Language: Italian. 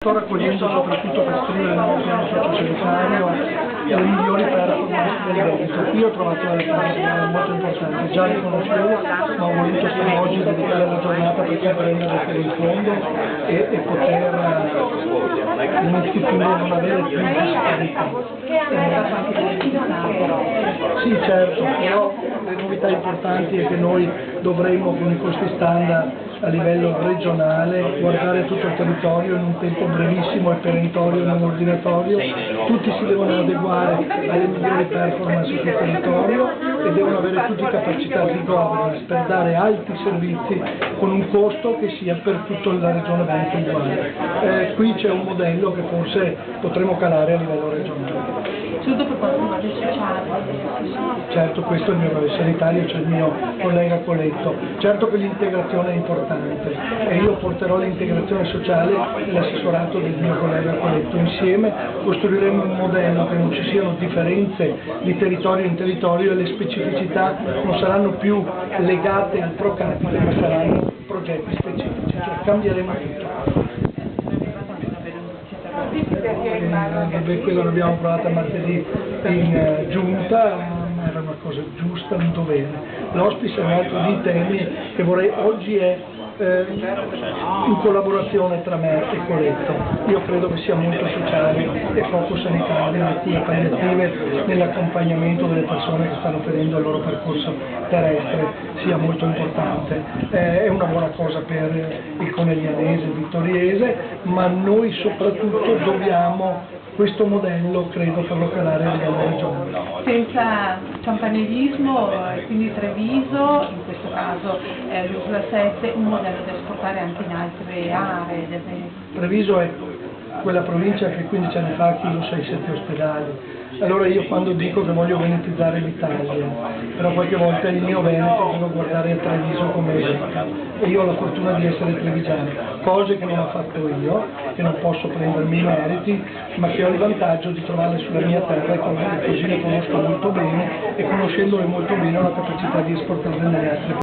Sto raccogliendo soprattutto per scrivere il nuovo piano sociosanitario le migliori performance del Veneto. Io ho trovato delle cose molto importanti, già le conoscevo, ma ho voluto oggi dedicare la giornata per comprendere fino in fondo e poter in un futuro non avere più disparità. Sì, certo, però le novità importanti è che noi dovremo con questi standard a livello regionale guardare tutto il territorio in un tempo brevissimo e perentorio non ordinatorio. Tutti si devono adeguare alle migliori performance sul territorio e devono avere tutti capacità di governance per dare alti servizi con un costo che sia per tutta la regione Veneto uguale. Qui c'è un modello che forse potremo calare a livello regionale. Soprattutto per quanto riguarda il sociale. Certo, questo è il mio professore sanitario, c'è il mio collega Coletto. Certo che l'integrazione è importante e io porterò l'integrazione sociale nell'assessorato del mio collega Coletto. Insieme costruiremo un modello che non ci siano differenze di territorio in territorio e le specificità non saranno più legate al pro capite ma saranno progetti specifici, cioè cambieremo tutto. Quello l'abbiamo provato martedì in giunta, era una cosa giusta, un dovere. L'hospice è un altro dei temi che vorrei, oggi è in collaborazione tra me e Coletto. Io credo che sia molto sociale e poco sanitario, le cure palliative nell'accompagnamento delle persone che stanno finendo il loro percorso terrestre sia molto importante. È una buona cosa per il coneglianese, il vittoriese, ma noi soprattutto dobbiamo questo modello, credo, farlo calare a livello regionale. Senza campanilismo, quindi Treviso, in questo caso l'Isola 7, un modello da esportare anche in altre aree del Veneto. Treviso è quella provincia che 15 anni fa ha chiuso 6-7 ospedali. Allora io quando dico che voglio venetizzare l'Italia, però qualche volta il mio Veneto devo guardare a Treviso come esempio. E io ho la fortuna di essere trevigiano, cose che non ho fatto io, che non posso prendermi i meriti, ma che ho il vantaggio di trovarle sulla mia terra e così le conosco molto bene e conoscendole molto bene ho la capacità di esportarle nelle altre